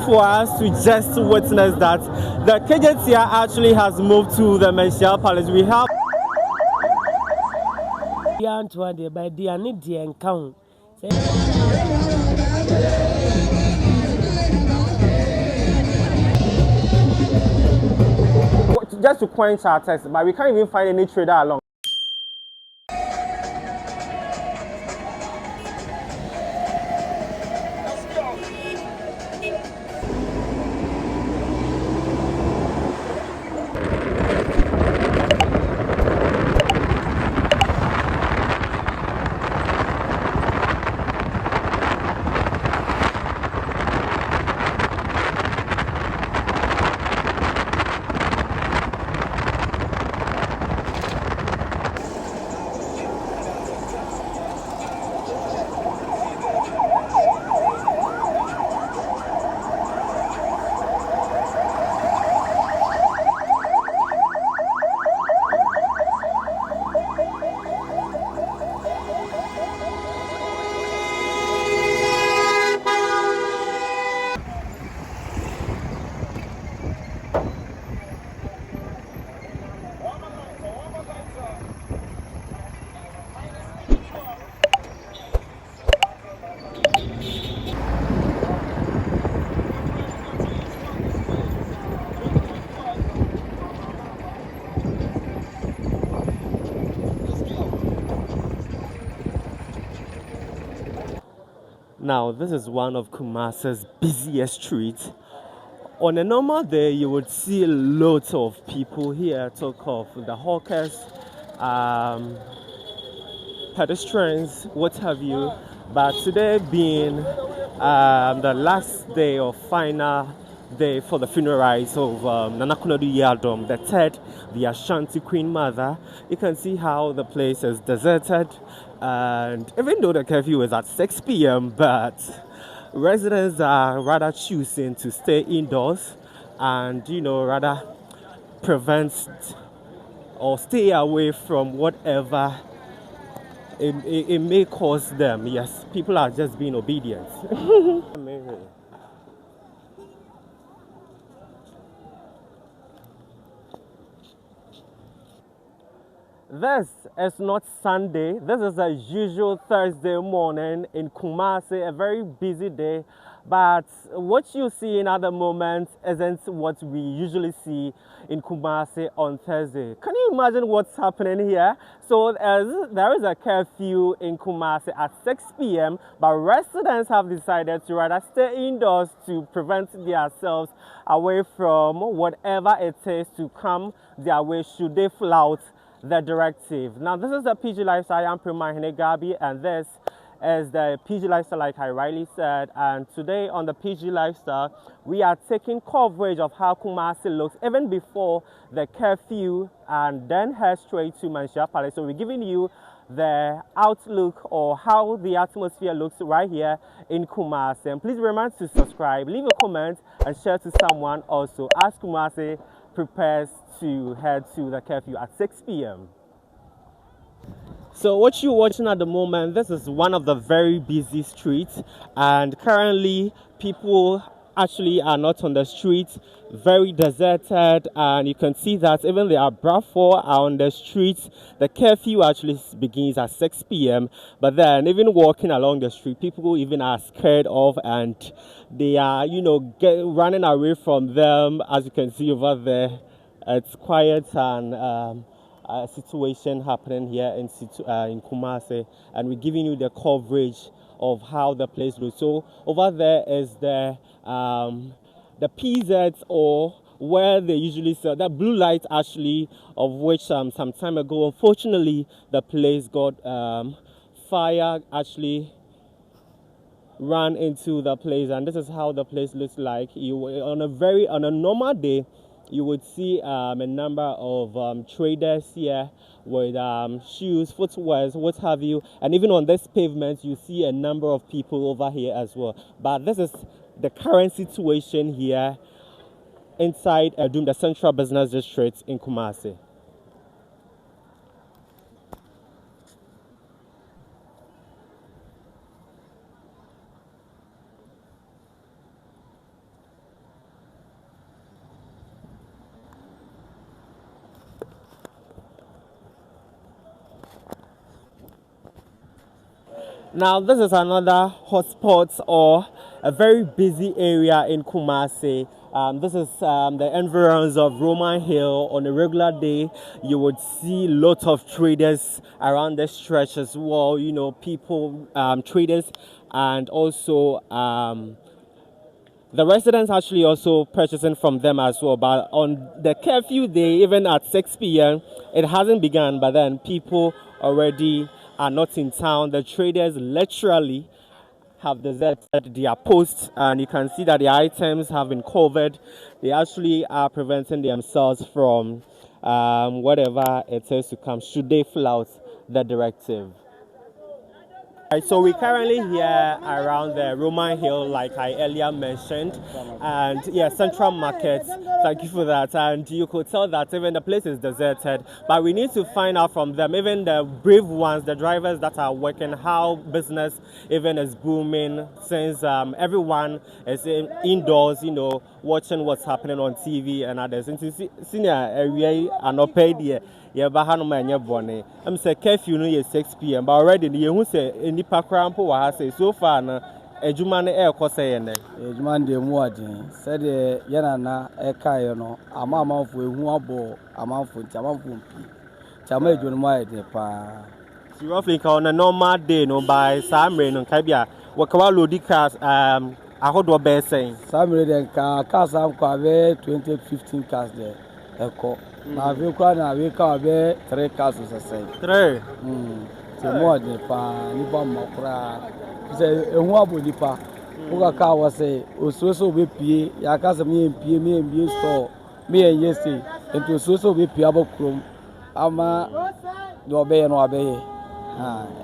for us to just witness that the KJTR actually has moved to the Manhyia Palace. We have just to quench our thirst, but we can't even find any trader along. Now, this is one of Kumasi's busiest streets. On a normal day, you would see lots of people here, talk of the hawkers, pedestrians, what have you. But today being the last day or final day for the funeral rites of Konadu Yiadom, the third, the Ashanti Queen Mother, you can see how the place is deserted. And even though the curfew is at 6 p.m., but residents are rather choosing to stay indoors and, rather prevent or stay away from whatever it may cause them. Yes, people are just being obedient. Amazing. This is not Sunday. This is a usual Thursday morning in Kumasi, a very busy day. But what you see in other moments isn't what we usually see in Kumasi on Thursday. Can you imagine what's happening here? So there is a curfew in Kumasi at 6 p.m. but residents have decided to rather stay indoors to prevent themselves away from whatever it is to come their way should they flout the directive. Now, this is the PG Lifestyle. I am Prima Gabi, and this is the PG Lifestyle, like I rightly said. And today on the PG Lifestyle, we are taking coverage of how Kumasi looks even before the curfew, and then head straight to Manhyia Palace. So we're giving you the outlook or how the atmosphere looks right here in Kumasi. And please remember to subscribe, leave a comment, and share to someone also as Kumasi prepares to head to the curfew at 6 p.m. So what you're watching at the moment, this is one of the very busy streets, and currently people actually are not on the streets, very deserted, and you can see that even the Abrafour are on the streets. The curfew actually begins at 6 p.m. but then even walking along the street, people even are scared of, and they are, running away from them. As you can see over there, it's quiet and situation happening here in Kumasi, and we're giving you the coverage of how the place looks. So over there is the PZs, or where they usually sell that blue light, actually, of which some time ago, unfortunately, the place got fire actually ran into the place, and this is how the place looks like. On a normal day, you would see a number of traders here with shoes, footwear, what have you, and even on this pavement you see a number of people over here as well. But this is the current situation here inside Yiadom, the central business district in Kumasi. Now, this is another hotspot or a very busy area in Kumasi. This is the environs of Roman Hill. On a regular day, you would see lots of traders around the stretch as well. You know, people, traders, and also the residents actually also purchasing from them as well. But on the curfew day, even at 6 p.m., it hasn't begun. But then people already are not in town. The traders literally have deserted their posts, and you can see that the items have been covered. They actually are preventing themselves from whatever it is to come should they flout the directive. Right, so we're currently here around the Roman Hill, like I earlier mentioned, and yeah, Central Market. Thank you for that. And you could tell that even the place is deserted, but we need to find out from them, even the brave ones, the drivers that are working, how business even is booming since everyone is indoors, you know, watching what's happening on TV and others. And senior area are not paid yet. Yeah, but how no man bonnet. I'm say curfew no 6 p.m. But already you say any pakrampo wa say so far na ejuma na e ko say ene. Ejuma de mu adin. Said yana na e kai no amanfo ehu abo amanfo nti amanfo mpi. Chama ejunu mu ayede pa. So roughly on a normal day no by Samre no kai bia wakawa load cars ahodo be saying. Samre den cars am kwa be 2015 cars there. Eko. Na we kwa na we ka be 3 cars so say. 3. So mo adin pa ni ba makura. Say ehu abo nipa. Uga ka wa say osuso be pie ya ka se me pie store me yesi ento osuso be pie abokrom ama do be no abe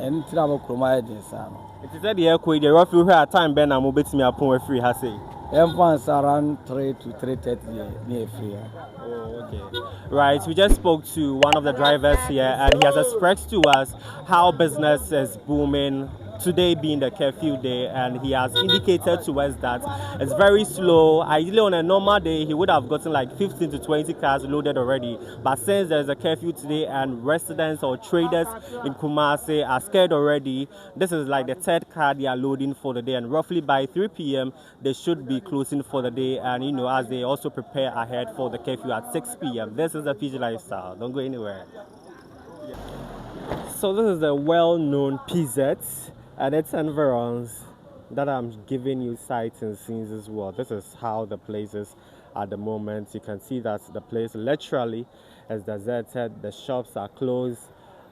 and tira abokrom ayedin sa no. It is said the echo the rough here at time ben am obetimi apon free ha say. Fans around 3 to 3:30 near free. Oh, okay. Right, we just spoke to one of the drivers here, and he has expressed to us how business is booming today being the curfew day, and he has indicated to us that it's very slow. Ideally on a normal day he would have gotten like 15 to 20 cars loaded already, but since there's a curfew today and residents or traders in Kumasi are scared already, this is like the 3rd car they are loading for the day, and roughly by 3 p.m. they should be closing for the day, and you know, as they also prepare ahead for the curfew at 6 p.m. This is the Fiji lifestyle. Don't go anywhere. So this is the well-known PZ and its environs that I'm giving you sights and scenes as well. This is how the place is at the moment. You can see that the place literally is deserted. The shops are closed.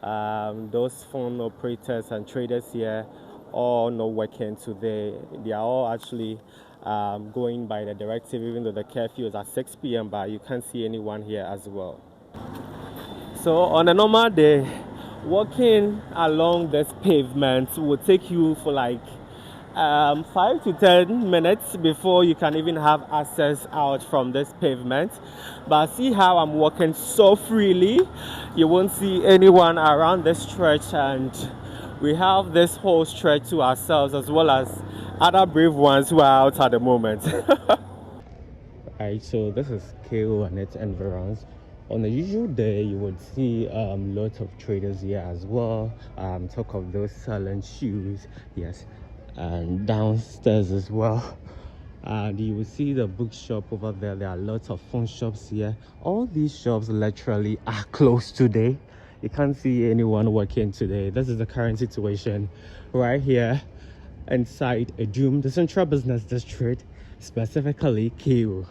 Those phone operators and traders here all not working today. They are all actually going by the directive, even though the curfew is at 6 p.m. but you can't see anyone here as well. So on a normal day, walking along this pavement will take you for like 5 to 10 minutes before you can even have access out from this pavement. But see how I'm walking so freely, you won't see anyone around this stretch, and we have this whole stretch to ourselves as well as other brave ones who are out at the moment. Alright, so this is KO and its environs. On a usual day, you would see lots of traders here as well. Talk of those selling shoes, yes, and downstairs as well. And you will see the bookshop over there. There are lots of phone shops here. All these shops literally are closed today. You can't see anyone working today. This is the current situation right here inside Yiadom, the central business district, specifically KO.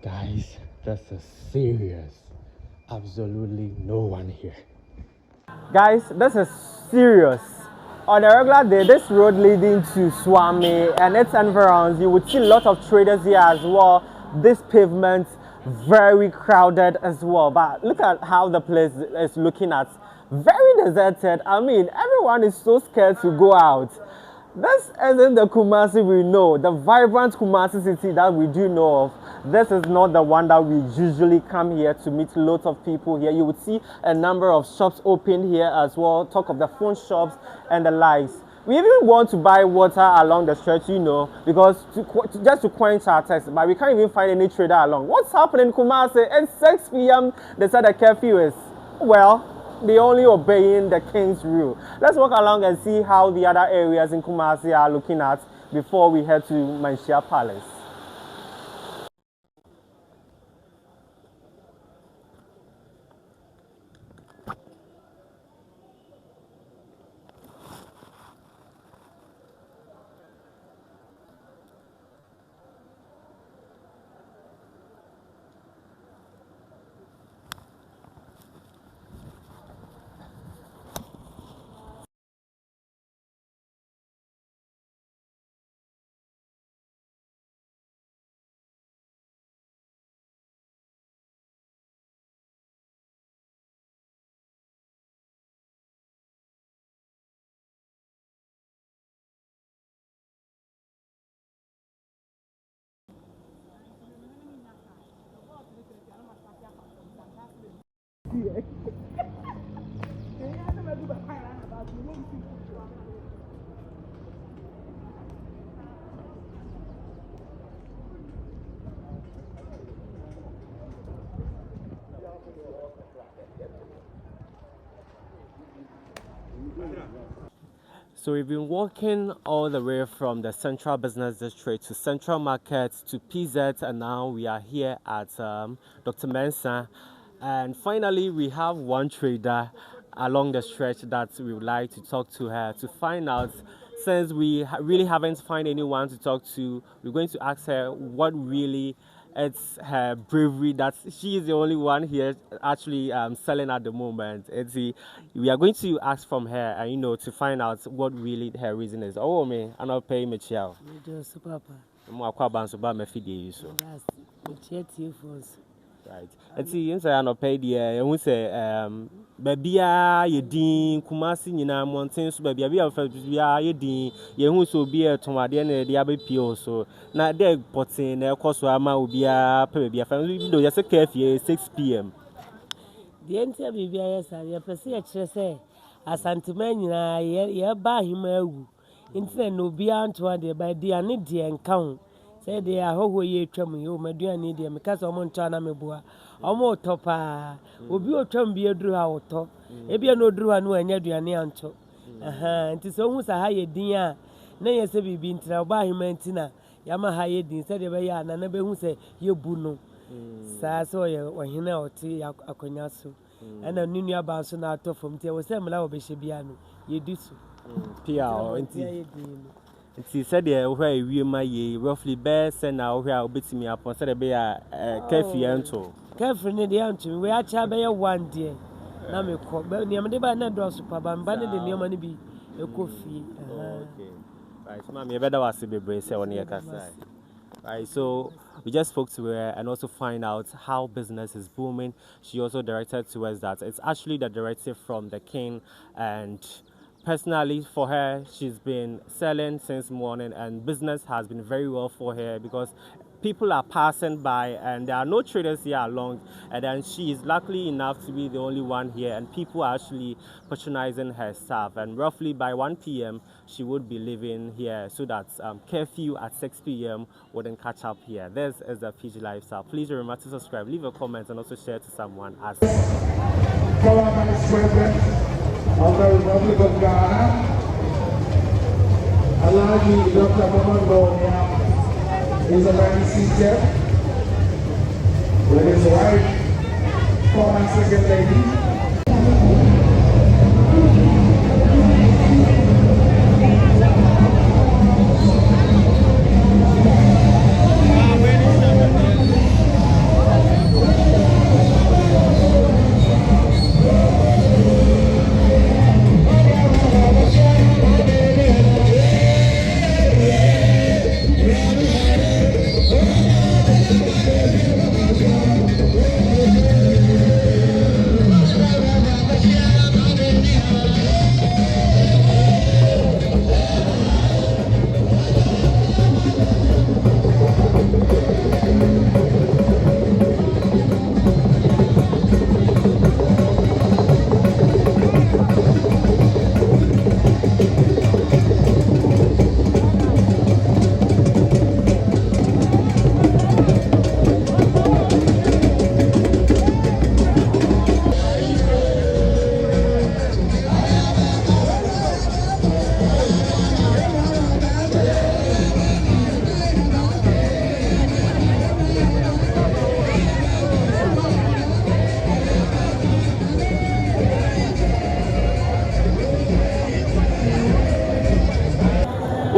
Guys, this is serious. Absolutely no one here. Guys, this is serious. On a regular day, this road leading to Swami and its environs, you would see a lot of traders here as well. This pavement very crowded as well. But look at how the place is looking at. Very deserted. I mean, everyone is so scared to go out. This isn't the Kumasi we know, the vibrant Kumasi city that we do know of. This is not the one that we usually come here to meet lots of people here. You would see a number of shops open here as well, talk of the phone shops and the likes. We even want to buy water along the stretch, you know, because just to quench our thirst, but we can't even find any trader along. What's happening in Kumasi? It's 6 p.m. They said the curfew is, well, they only obeying the king's rule. Let's walk along and see how the other areas in Kumasi are looking at before we head to Manhyia Palace. So we've been walking all the way from the Central Business District to Central Market to PZ, and now we are here at Dr. Mensah. And finally, we have one trader along the stretch that we would like to talk to her to find out. Since we really haven't found anyone to talk to, we're going to ask her what really it's her bravery that she is the only one here actually selling at the moment. We are going to ask from her, and to find out what really her reason is. Oh, me, I'm not paying me child. Right. And see, you say I no pay the. You say baby you din Kumasi nyina mountains baby abi afra bia you din you so be a tomade na dey abepio so na dey potin na ekoso ama obi a pe baby afra we do just curfew 6 p.m. The entire baby yes ya pese ya kire say Asantehemaa nyina ye ba ahima awu nti na obi anto ade ba dia ne de enka ho say they are ho ye twam yo maduane de me kasa omo nto na mebua omo topa obi otwam bi eduru ha oto e bia no oduru ha no anya aduane anto nti so hu sa ha ye din a na ye se bibi ntina oba ahima ntina ya ma ha ye din say de be ya na be hu say ye bu no sa so ye ohina oti akonya so ana nunu aba so na ato fom tie wo say mla wo be hye bia no ye di so pia nti nti said where we ma ye roughly best say na where obetimi upon said be a curfew ento curfew ne de anto we acha be ye one day na me ko be ne me de ba na do so pa ba mba ne de ne ma ne bi e ko fi okay right so me better was be brace on here kasa. Right, so we just spoke to her and also find out how business is booming. She also directed to us that it's actually the directive from the king, and personally for her, she's been selling since morning and business has been very well for her because people are passing by and there are no traders here along, and then she is lucky enough to be the only one here and people are actually patronizing her staff, and roughly by 1 p.m. she would be leaving here so that curfew at 6 p.m. wouldn't catch up here. This is the PG Lifestyle. Please remember to subscribe, leave a comment and also share to someone as Former Vice President of the Republic of Ghana, Alhaji Dr. Konadu is a very seated with his wife, former second lady.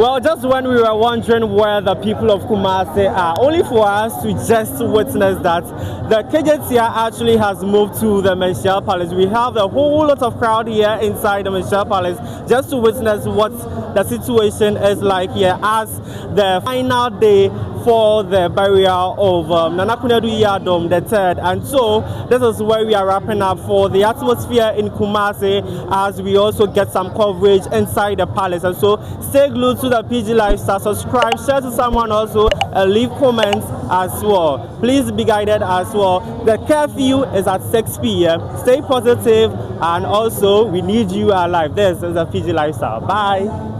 Well, just when we were wondering where the people of Kumasi are, only for us to just witness that the KJTR actually has moved to the Manhyia Palace. We have a whole lot of crowd here inside the Manhyia Palace just to witness what the situation is like here as the final day for the burial of Konadu Yiadom III. And so this is where we are wrapping up for the atmosphere in Kumasi as we also get some coverage inside the palace. And so stay glued to the PG Lifestyle, subscribe, share to someone also, and leave comments as well. Please be guided as well. The curfew is at 6 p.m. Stay positive, and also we need you alive. This is the PG Lifestyle. Bye.